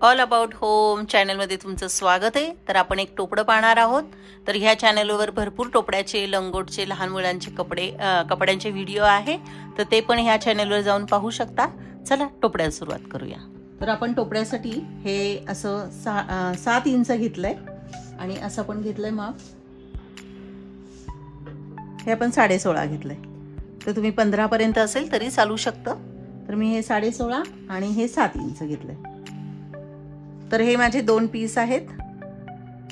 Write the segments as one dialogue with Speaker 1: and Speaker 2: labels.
Speaker 1: All about home चॅनलमध्ये तुमचं स्वागत आहे। तर आपण एक टोपडं पाहणार आहोत। तर ह्या चॅनलवर भरपूर टोपड्याचे, लंगोटचे, लहान मुलांचे कपड्यांचे व्हिडिओ आहे, तर ते पण ह्या चॅनलवर जाऊन पाहू शकता। चला टोपड्याला सुरुवात करूया। तर आपण टोपड्यासाठी हे असं 7 इंच घेतलंय आणि असं पण घेतलंय माप, हे आपण 16.5 घेतलंय। तर तुम्ही 15 पर्यंत असेल तरी चालू शकतं। तर मी हे 16.5 आणि हे 7 इंच घेतलंय। तर हे माझे 2 पीस आहेत,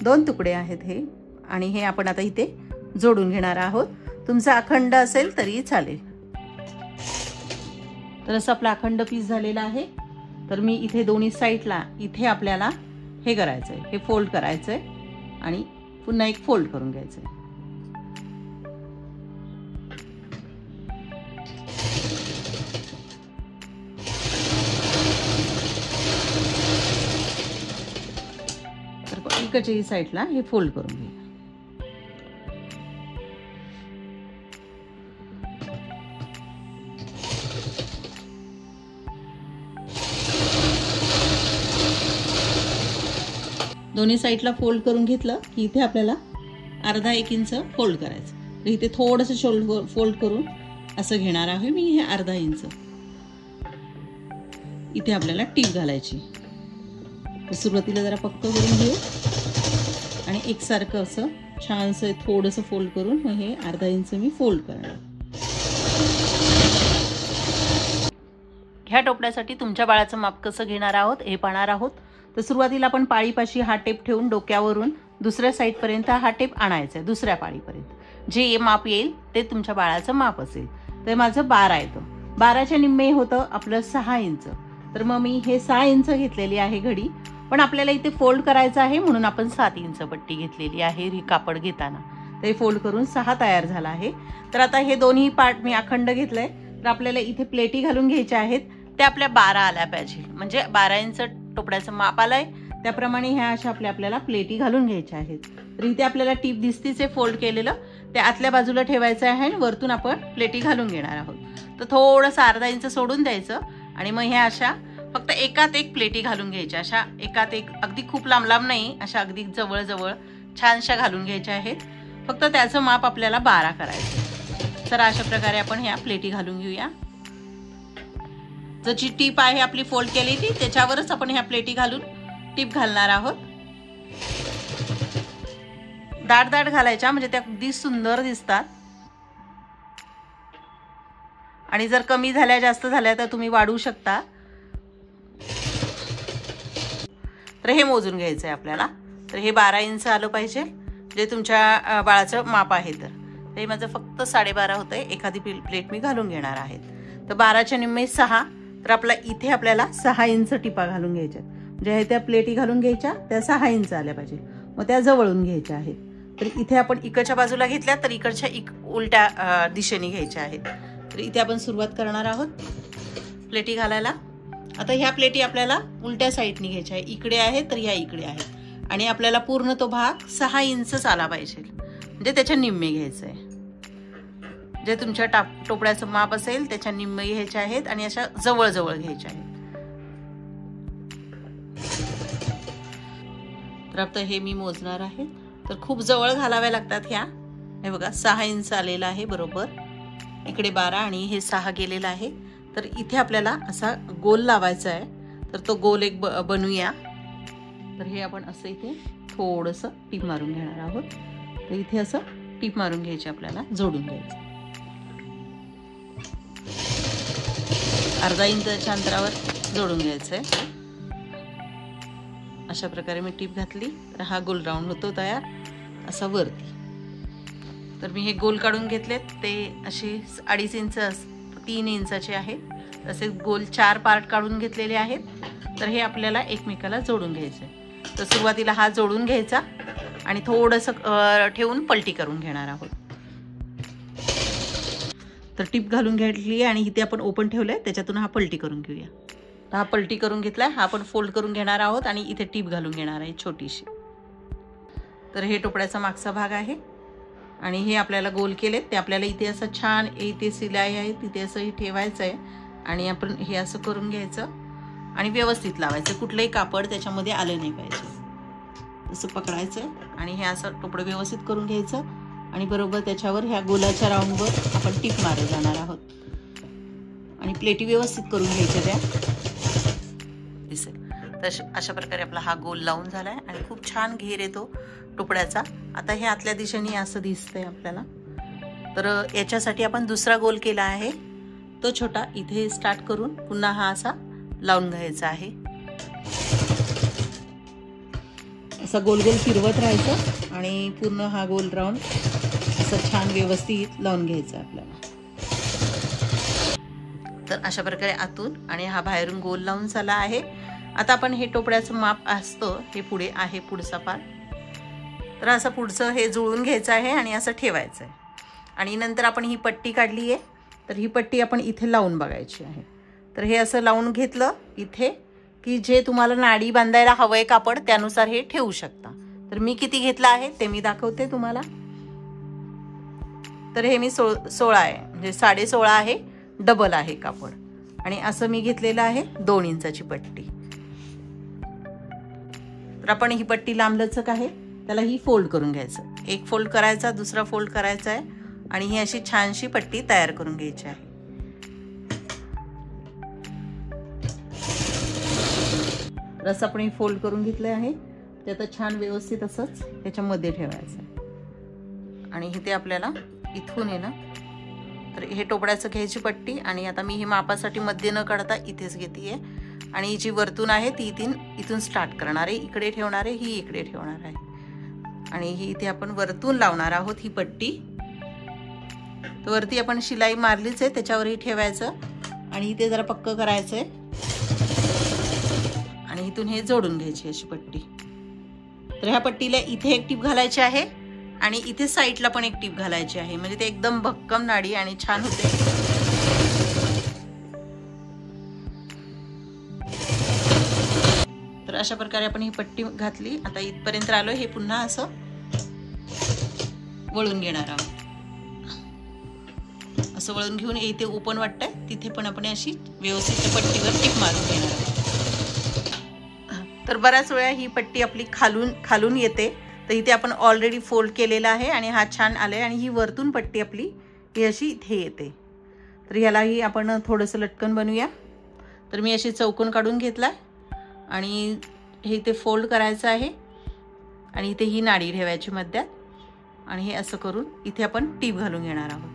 Speaker 1: 2 तुकडे आहेत हे, आणि हे आपण आता इथे जोडून घेणार आहोत। तुमचा अखंड असेल तरी चालेल। तर असं आपला अखंड पीस झालेला आहे। तर मी इथे दोन्ही साइडला इथे आपल्याला हे करायचंय, हे फोल्ड करायचंय आणि पुन्हा एक फोल्ड करून घ्यायचंय। इकडच्या साइडला हे फोल्ड करून घ्या। दोन्ही साइडला फोल्ड करून घेतलं की इथे आपल्याला अर्धा 1 इंच फोल्ड करायचं। तर इथे थोडंसं फोल्ड करून असं घेणार आहे मी, हे अर्धा इंच। इथे आपल्याला टीप घालायची। तर सुरुवातीला जरा पक्क करून घेऊ आणि एकसारखं असं छानसं थोडंसं फोल्ड करून मग हे अर्धा इंच मी फोल्ड करणार। ह्या टोपड्यासाठी तुमच्या बाळाचं माप कसं घेणार आहोत हे पाहणार आहोत। तर सुरुवातीला आपण पाळीपाशी हा टेप ठेवून डोक्यावरून दुसऱ्या साइड पर्यंत हा टेप आणायचा आहे, दुसऱ्या पाळीपर्यंत। जे माप येईल ते तुमच्या बाळाचं माप असेल। तर माझं 12 येतं, 12च्या निम्मे होतं आपलं 6 इंच। तर मग मी हे 6 इंच घेतलेली आहे घडी, पण आपल्याला इथे फोल्ड करायचं आहे म्हणून आपण 7 इंच पट्टी घेतलेली आहे ही कापड घेताना। तर हे फोल्ड करून 6 तयार झाला आहे। तर आता हे दोन्ही पार्ट मी अखंड घेतलंय। तर आपल्याला इथे प्लेटी घालून घ्यायच्या आहेत, त्या आपल्या 12 आल्या पाहिजे, म्हणजे 12 इंच टोपड्याचं माप आलंय त्याप्रमाणे ह्या अशा आपल्याला प्लेटी घालून घ्यायच्या आहेत। तर इथे आपल्याला टीप दिसतीचे फोल्ड केलेलं ते आतल्या बाजूला ठेवायचं आहे आणि वरतून आपण प्लेटी घालून घेणार आहोत। तर थोडंसं अर्धा इंच सोडून द्यायचं आणि मग ह्या अशा फक्त एकात एक प्लेटी घालून घ्यायच्या, अशा एकात एक, अगदी खूप लांब लांब नाही, अशा अगदी जवळ जवळ छानशा घालून घ्यायच्या आहेत। फक्त त्याचं माप आपल्याला 12 करायचं। तर अशा प्रकारे आपण ह्या प्लेटी घालून घेऊया। जशी टीप आहे आपली फोल्ड केलेली त्याच्यावरच आपण ह्या प्लेटी घालून टीप घालणार आहोत। दाट दाट घालायच्या म्हणजे त्या अगदी सुंदर दिसतात। आणि जर कमी झाल्या जास्त झाल्या तर तुम्ही वाढवू शकता। तर हे मोजून घ्यायचं आहे आपल्याला। तर हे 12 इंच आलं पाहिजे जे तुमच्या बाळाचं माप आहे। तर हे माझं फक्त 12.5 होतंय, एखादी प्लेट मी घालून घेणार आहे। तर 12च्या निम्मे 6, तर आपला इथे आपल्याला 6 इंच टिपा घालून घ्यायच्या, म्हणजे त्या प्लेटी घालून घ्यायच्या त्या 6 इंच आल्या पाहिजे, मग त्या जवळून घ्यायच्या आहेत। तर इथे आपण इकडच्या बाजूला घेतल्या तर इकडच्या उलट्या दिशेने घ्यायच्या आहेत। तर इथे आपण सुरुवात करणार आहोत प्लेटी घालायला। आता ह्या प्लेटी आपल्याला उलट्या साईडने घ्यायच्या आहे, इकडे आहे तर ह्या इकडे आहे, आणि आपल्याला पूर्ण तो भाग 6 इंच आला पाहिजे, म्हणजे त्याच्या निम्मे घ्यायचं आहे। जे तुमच्या टोपड्याचं माप असेल त्याच्या निम्मे घ्यायचे आहेत आणि अशा जवळ जवळ घ्यायच्या आहेत। तर आता हे मी मोजणार आहे। तर खूप जवळ घालाव्या लागतात ह्या। हे बघा 6 इंच आलेला आहे बरोबर, इकडे 12 आणि हे 6 गेलेला आहे। तर इथे आपल्याला असा गोल लावायचा आहे। तर तो गोल एक बनवूया। तर हे आपण असं इथे थोडंसं टीप मारून घेणार आहोत। तर इथे असं टीप मारून घ्यायची, आपल्याला जोडून घ्यायचं। अर्धा इंचाच्या अंतरावर जोडून घ्यायचंय। अशा प्रकारे मी टीप घातली तर हा गोल राऊंड होतो तयार असा वरती। तर मी हे गोल काढून घेतलेत, ते असे 2.5 इंच 3 इंचाचे आहेत। तसे गोल 4 पार्ट काढून घेतलेले आहेत। तर हे आपल्याला एकमेकाला जोडून घ्यायचं आहे। तर सुरुवातीला हा जोडून घ्यायचा आणि थोडंसं ठेवून पलटी करून घेणार आहोत। तर टीप घालून घेतली आणि इथे आपण ओपन ठेवलंय, त्याच्यातून हा पलटी करून घेऊया। तर हा पलटी करून घेतलाय, हा आपण फोल्ड करून घेणार आहोत आणि इथे टीप घालून घेणार आहे छोटीशी। तर हे टोपड्याचा मागचा भाग आहे आणि हे आपल्याला गोल केलेत ते आपल्याला इथे असं छान, इथे सिलाई आहे तिथे असं ठेवायचं आहे आणि आपण हे असं करून घ्यायचं आणि व्यवस्थित लावायचं, कुठलंही कापड त्याच्यामध्ये आलं नाही पाहिजे। असं पकडायचं आणि हे असं टोपडं व्यवस्थित करून घ्यायचं आणि बरोबर त्याच्यावर ह्या गोलाच्या राऊंडवर आपण टिप मारत जाणार आहोत आणि प्लेटी व्यवस्थित करून घ्यायच्या त्या दिसेल। तर अशा प्रकारे आपला हा गोल लावून झालाय आणि खूप छान घेर येतो टोपड्याचा। आता हे आतल्या दिशेने असं दिसतंय आपल्याला, तर याच्यासाठी आपण दुसरा गोल केला आहे तो छोटा इथे स्टार्ट करून पुन्हा हा असा लावून घ्यायचा आहे। असा गोल गोल फिरवत राहायचं आणि पूर्ण हा गोल राऊंड असं छान व्यवस्थित लावून घ्यायचं आपल्याला। तर अशा प्रकारे आतून आणि हा बाहेरून गोल लावून झाला आहे। आता आपण हे टोपड्याचं माप असतं हे पुढे आहे पुढचा पार्ट, तर असं पुढचं हे जुळून घ्यायचं आहे आणि असं ठेवायचं आहे आणि नंतर आपण ही पट्टी काढली आहे, तर ही पट्टी आपण इथे लावून बघायची आहे। तर हे असं लावून घेतलं इथे की जे तुम्हाला नाडी बांधायला हवंय कापड त्यानुसार हे ठेवू शकता। तर मी किती घेतलं आहे ते मी दाखवते तुम्हाला। तर हे मी 16 आहे, म्हणजे 16.5 आहे, डबल आहे कापड आणि असं मी घेतलेलं आहे 2 इंचाची पट्टी। तर आपण ही पट्टी लांबलचक आहे त्याला ही फोल्ड करून घ्यायचं, एक फोल्ड करायचा दुसरा फोल्ड करायचा आहे आणि ही अशी छानशी पट्टी तयार करून घ्यायची आहे। रस आपण फोल्ड करून घेतले आहे ते आता छान व्यवस्थित असंच त्याच्यामध्ये ठेवायचं आहे आणि इथे आपल्याला इथून आहे ना, तर हे टोपड्याचं घ्यायची पट्टी आणि आता मी ही मापासाठी मध्ये न काढता इथेच घेतेय आणि जी वरतून आहे ती इथून स्टार्ट करणार आहे, इकडे ठेवणार आहे, ही इकडे ठेवणार आहे आणि ही इथे आपण वरतून लावणार आहोत ही पट्टी। तर वरती आपण शिलाई मारलीच आहे त्याच्यावरही ठेवायचं आणि इथे जरा पक्क करायचं आहे आणि इथून हे जोडून घ्यायची अशी पट्टी। तर ह्या पट्टीला इथे एक टीप घालायची आहे आणि इथे साईडला पण एक टीप घालायची आहे, म्हणजे ते एकदम भक्कम नाडी आणि छान होते। तर अशा प्रकारे आपण ही पट्टी घातली, आता इथपर्यंत आलो, हे पुन्हा असं वळून घेणार आहोत। असं वळून घेऊन इथे ओपन वाटतंय तिथे पण आपण अशी व्यवस्थित पट्टीवर टिप मारून घेणार आहोत। तर बऱ्याच वेळा ही पट्टी आपली खालून येते, तर इथे आपण ऑलरेडी फोल्ड केलेला आहे आणि हा छान आलाय आणि ही वरतून पट्टी आपली ही अशी इथे येते। तर ह्यालाही आपण थोडंसं लटकन बनवूया। तर मी अशी चौकोन काढून घेतलाय आणि हे इथे फोल्ड करायचं आहे आणि इथे ही नाडी ठेवायची मध्यात आणि हे असं करून इथे आपण टीप घालून घेणार आहोत।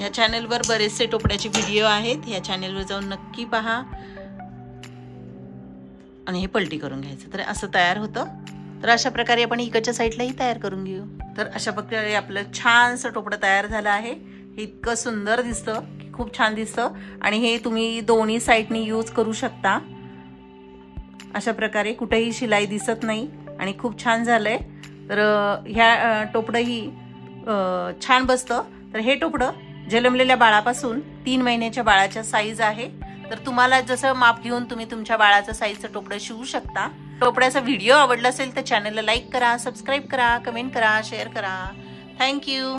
Speaker 1: या चॅनलवर बरेचसे टोपड्याचे व्हिडिओ आहेत, या चॅनलवर जाऊन नक्की पहा आणि हे पलटी करून घ्यायचं। तर असं तयार होतं। तर अशा प्रकारे आपण इकडच्या साईडलाही तयार करून घेऊ। तर अशा प्रकारे आपलं छानसं टोपडं तयार झालं आहे। हे इतकं सुंदर दिसतं की खूप छान दिसतं आणि हे तुम्ही दोन्ही साईडनी यूज करू शकता। अशा प्रकारे कुठेही शिलाई दिसत नाही आणि खूप छान झालंय। तर ह्या टोपडंही छान बसतं। तर हे टोपडं जन्मलेल्या बाळापासून 3 महिन्याच्या बाळाच्या साईज आहे। तर तुम्हाला जसं माप घेऊन तुम्ही तुमच्या बाळाचं साईजचं टोपडं शिवू शकता। टोपड्याचा व्हिडिओ आवडला असेल तर चॅनलला लाईक करा, सबस्क्राईब करा, कमेंट करा, शेअर करा। थँक्यू।